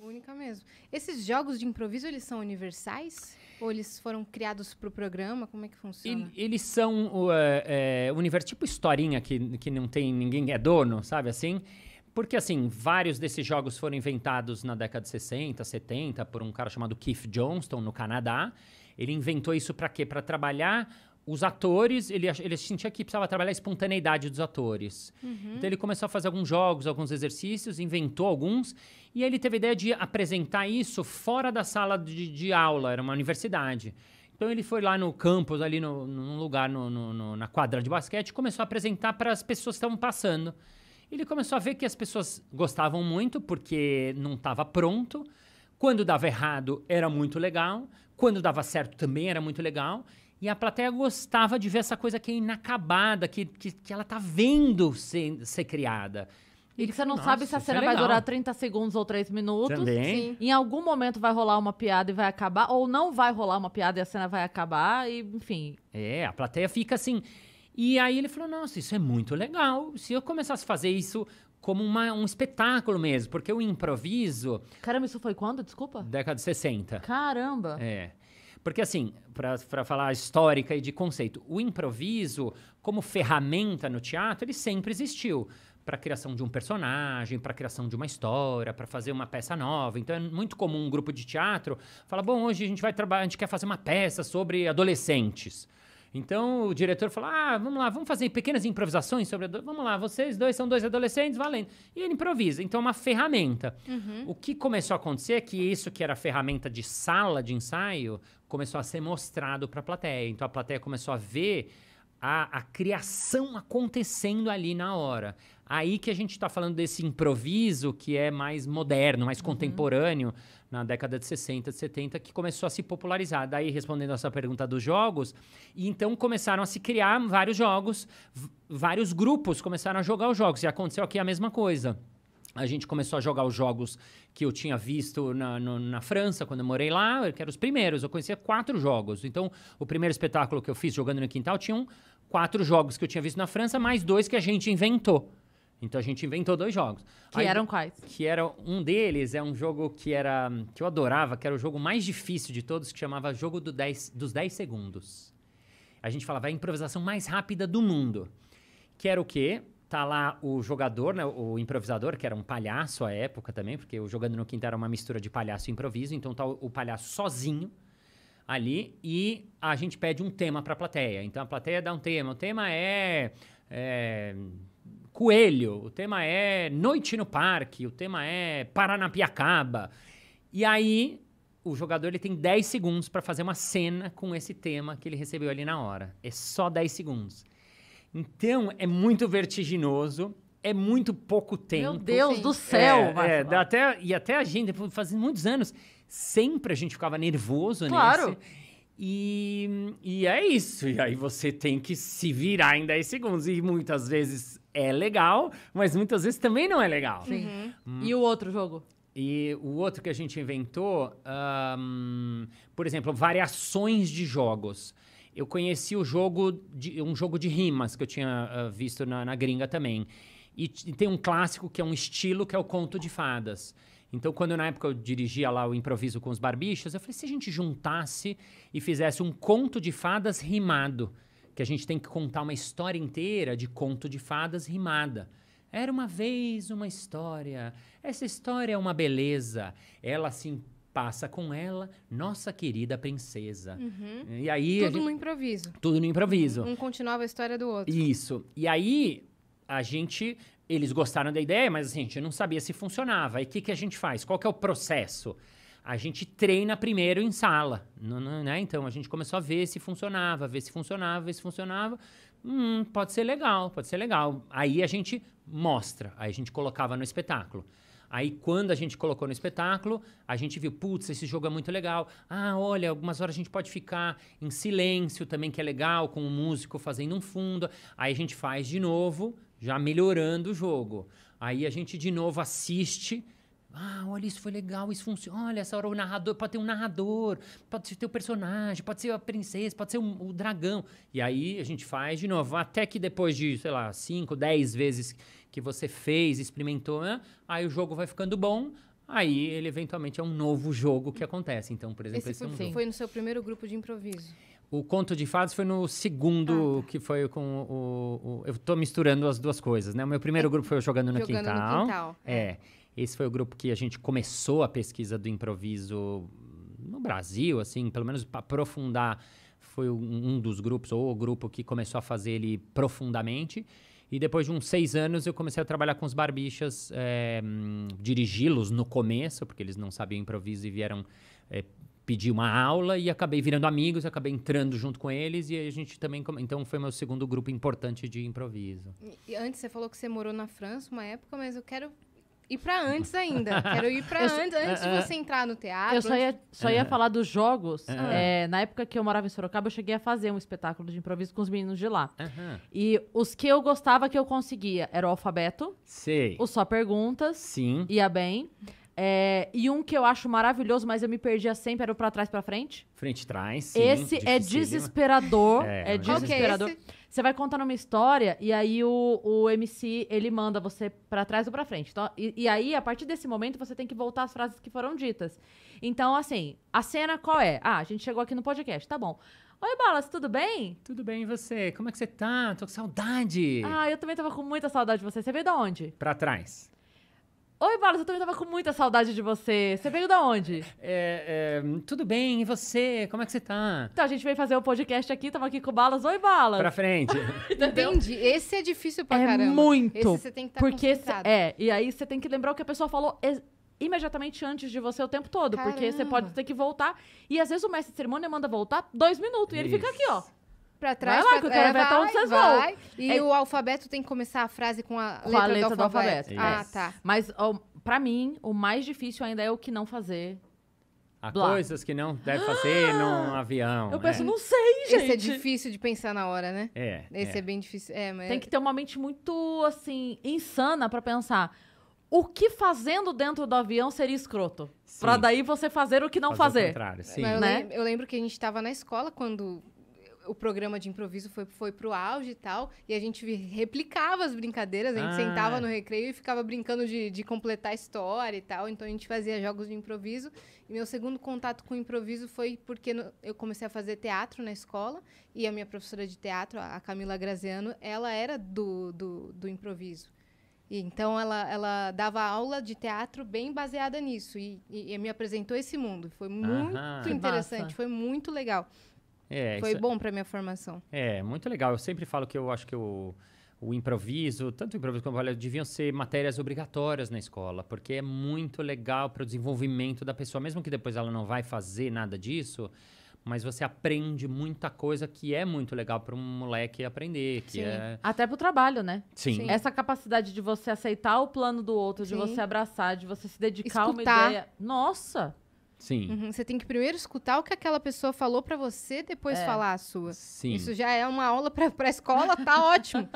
Única mesmo. Esses jogos de improviso, eles são universais? Ou eles foram criados para o programa? Como é que funciona? Eles são universo, tipo historinha que não tem ninguém é dono, sabe assim? Porque, assim, vários desses jogos foram inventados na década de 60, 70 por um cara chamado Keith Johnston, no Canadá. Ele inventou isso para quê? Para trabalhar os atores, ele sentia que precisava trabalhar a espontaneidade dos atores. Então ele começou a fazer alguns jogos, alguns exercícios, inventou alguns, e ele teve a ideia de apresentar isso fora da sala de aula, era uma universidade. Então ele foi lá no campus, ali num lugar, na quadra de basquete, e começou a apresentar para as pessoas que estavam passando. Ele começou a ver que as pessoas gostavam muito, porque não estava pronto. Quando dava errado, era muito legal. Quando dava certo, também era muito legal. E a plateia gostava de ver essa coisa que é inacabada, que ela tá vendo ser criada. E que você não sabe se a cena vai durar 30 segundos ou 3 minutos. Também. Sim. Em algum momento vai rolar uma piada e vai acabar, ou não vai rolar uma piada e a cena vai acabar, e enfim. A plateia fica assim. E aí ele falou, nossa, isso é muito legal. Se eu começasse a fazer isso como um espetáculo mesmo, porque o improviso... Caramba, isso foi quando? Desculpa? Década de 60. Caramba. Porque assim, para falar histórica e de conceito, o improviso, como ferramenta no teatro, ele sempre existiu. Para a criação de um personagem, para a criação de uma história, para fazer uma peça nova. Então é muito comum um grupo de teatro falar, bom, hoje a gente vai trabalhar, a gente quer fazer uma peça sobre adolescentes. Então, o diretor falou, vamos lá, vamos fazer pequenas improvisações sobre... Vamos lá, vocês dois são dois adolescentes, valendo. E ele improvisa. Então, é uma ferramenta. O que começou a acontecer é que isso que era ferramenta de sala de ensaio começou a ser mostrado para a plateia. Então, a plateia começou a ver a criação acontecendo ali na hora. Aí que a gente está falando desse improviso que é mais moderno, mais contemporâneo, na década de 60, de 70, que começou a se popularizar. Daí, respondendo a sua pergunta dos jogos, e então começaram a se criar vários jogos, vários grupos começaram a jogar os jogos, e aconteceu aqui a mesma coisa. A gente começou a jogar os jogos que eu tinha visto na França, quando eu morei lá, que eram os primeiros. Eu conhecia 4 jogos. Então, o primeiro espetáculo que eu fiz jogando no quintal tinham 4 jogos que eu tinha visto na França, mais 2 que a gente inventou. Então, a gente inventou 2 jogos. Que eram quais? Que era um deles, é um jogo que eu adorava, que era o jogo mais difícil de todos, que chamava Jogo dos 10 Segundos. A gente falava a improvisação mais rápida do mundo. Que era o quê? Tá lá o jogador, né, o improvisador, que era um palhaço à época também, porque o Jogando no Quintal era uma mistura de palhaço e improviso, então tá o palhaço sozinho ali e a gente pede um tema para a plateia. Então a plateia dá um tema, o tema é coelho, o tema é noite no parque, o tema é Paranapiacaba. E aí o jogador ele tem 10 segundos para fazer uma cena com esse tema que ele recebeu ali na hora. É só 10 segundos. Então, é muito vertiginoso, é muito pouco tempo. Meu Deus do céu! Até a gente, depois fazendo muitos anos, sempre a gente ficava nervoso claro. Nesse. E é isso. E aí você tem que se virar em 10 segundos. E muitas vezes é legal, mas muitas vezes também não é legal. Sim. E o outro jogo? E o outro que a gente inventou, por exemplo, variações de jogos. Eu conheci um jogo de rimas que eu tinha visto na gringa também. E tem um clássico que é um estilo que é o conto de fadas. Então, quando na época eu dirigia lá o improviso com os barbichos, eu falei, se a gente juntasse e fizesse um conto de fadas rimado, que a gente tem que contar uma história inteira de conto de fadas rimada. Era uma vez uma história, essa história é uma beleza, ela assim... Passa com ela, nossa querida princesa. E aí, tudo no improviso. Tudo no improviso. Um continuava a história do outro. Isso. E aí, eles gostaram da ideia, mas assim, a gente não sabia se funcionava. Aí, o que a gente faz? Qual que é o processo? A gente treina primeiro em sala, né? Então, a gente começou a ver se funcionava, ver se funcionava. Pode ser legal. Aí, a gente mostra. Aí, a gente colocava no espetáculo. Aí, quando a gente colocou no espetáculo, a gente viu, putz, esse jogo é muito legal. Olha, algumas horas a gente pode ficar em silêncio também, que é legal, com o músico fazendo um fundo. Aí a gente faz de novo, já melhorando o jogo. Aí a gente de novo assiste. Olha, isso foi legal, isso funciona. Olha, essa hora o narrador, pode ter um narrador, pode ter o personagem, pode ser a princesa, pode ser o dragão. E aí a gente faz de novo, até que depois de, 5, 10 vezes que você fez, experimentou, né? Aí o jogo vai ficando bom, Aí, ele eventualmente é um novo jogo que acontece. Então, por exemplo, Esse é um foi, jogo. foi no seu primeiro grupo de improviso? O Conto de Fadas foi no segundo, que foi com eu tô misturando as duas coisas, né? O meu primeiro grupo foi o Jogando no Jogando Quintal. no Quintal. Esse foi o grupo que a gente começou a pesquisa do improviso no Brasil, assim, pelo menos para aprofundar. Foi um dos grupos, ou o grupo que começou a fazer ele profundamente. E depois de uns 6 anos, eu comecei a trabalhar com os Barbixas, dirigi-los no começo, porque eles não sabiam improviso e vieram pedir uma aula, e acabei virando amigos, acabei entrando junto com eles, e a gente também... Então, foi meu segundo grupo importante de improviso. E antes, você falou que você morou na França uma época, mas eu quero ir pra antes ainda. Quero ir pra antes de você entrar no teatro. Eu só ia falar dos jogos. Na época que eu morava em Sorocaba, eu cheguei a fazer um espetáculo de improviso com os meninos de lá. E os que eu gostava, que eu conseguia, era o Alfabeto, Sei. o Só Perguntas, Sim. ia bem. E um que eu acho maravilhoso, mas eu me perdia sempre, era o Pra Trás, Pra Frente. Frente e trás, sim. Esse é desesperador. É desesperador. Qual que é esse? Você vai contando uma história e aí o MC, ele manda você pra trás ou pra frente. Então, e aí, a partir desse momento, você tem que voltar às frases que foram ditas. Então, assim, a cena qual é? Ah, a gente chegou aqui no podcast, tá bom. Oi, Balas, tudo bem? Tudo bem, e você? Como é que você tá? Tô com saudade. Ah, eu também tava com muita saudade de você. Você veio da onde? Pra trás. Oi, Balas, eu também tava com muita saudade de você. Você veio da onde? Tudo bem, e você? Como é que você tá? Então, a gente veio fazer o podcast aqui, tava aqui com o Balas. Oi, Balas. Pra frente. Entendi. Esse é difícil pra É caramba. muito. Esse você tem que estar concentrado. E aí você tem que lembrar o que a pessoa falou imediatamente antes de você o tempo todo. Porque você pode ter que voltar. E às vezes o mestre de cerimônia manda voltar 2 minutos. E ele fica aqui, ó. Pra trás, Vai lá, que eu quero ver até onde vocês vão. E o alfabeto tem que começar a frase com a letra do alfabeto. Ah, tá. Mas, pra mim, o mais difícil ainda é o que não fazer. Há Blá. coisas que não deve fazer num avião. Eu penso, não sei, gente. Esse é difícil de pensar na hora, né? Esse é bem difícil. Mas Tem que ter uma mente muito, assim, insana pra pensar. O que fazendo dentro do avião seria escroto? Sim. Pra daí você fazer o que não O fazer. contrário, sim. Mas eu lembro que a gente tava na escola quando o programa de improviso foi pro auge e tal, e a gente replicava as brincadeiras, a gente sentava no recreio e ficava brincando de completar a história e tal, então a gente fazia jogos de improviso, e meu segundo contato com o improviso foi porque eu comecei a fazer teatro na escola, e a minha professora de teatro, a Camila Graziano, ela era do improviso. E então ela dava aula de teatro bem baseada nisso, e me apresentou esse mundo, foi muito interessante, massa. foi muito legal. Foi isso bom pra minha formação. muito legal. Eu sempre falo que eu acho que o improviso, tanto o improviso como o balé, deviam ser matérias obrigatórias na escola, porque é muito legal para o desenvolvimento da pessoa, mesmo que depois ela não vai fazer nada disso, mas você aprende muita coisa que é muito legal para um moleque aprender, que é... Até pro trabalho, né? Sim. Essa capacidade de você aceitar o plano do outro, de Sim. você abraçar, de você se dedicar a uma Escutar. ideia. Nossa! Sim. Uhum, você tem que primeiro escutar o que aquela pessoa falou pra você, depois falar a sua. Sim. Isso já é uma aula pra escola, tá ótimo.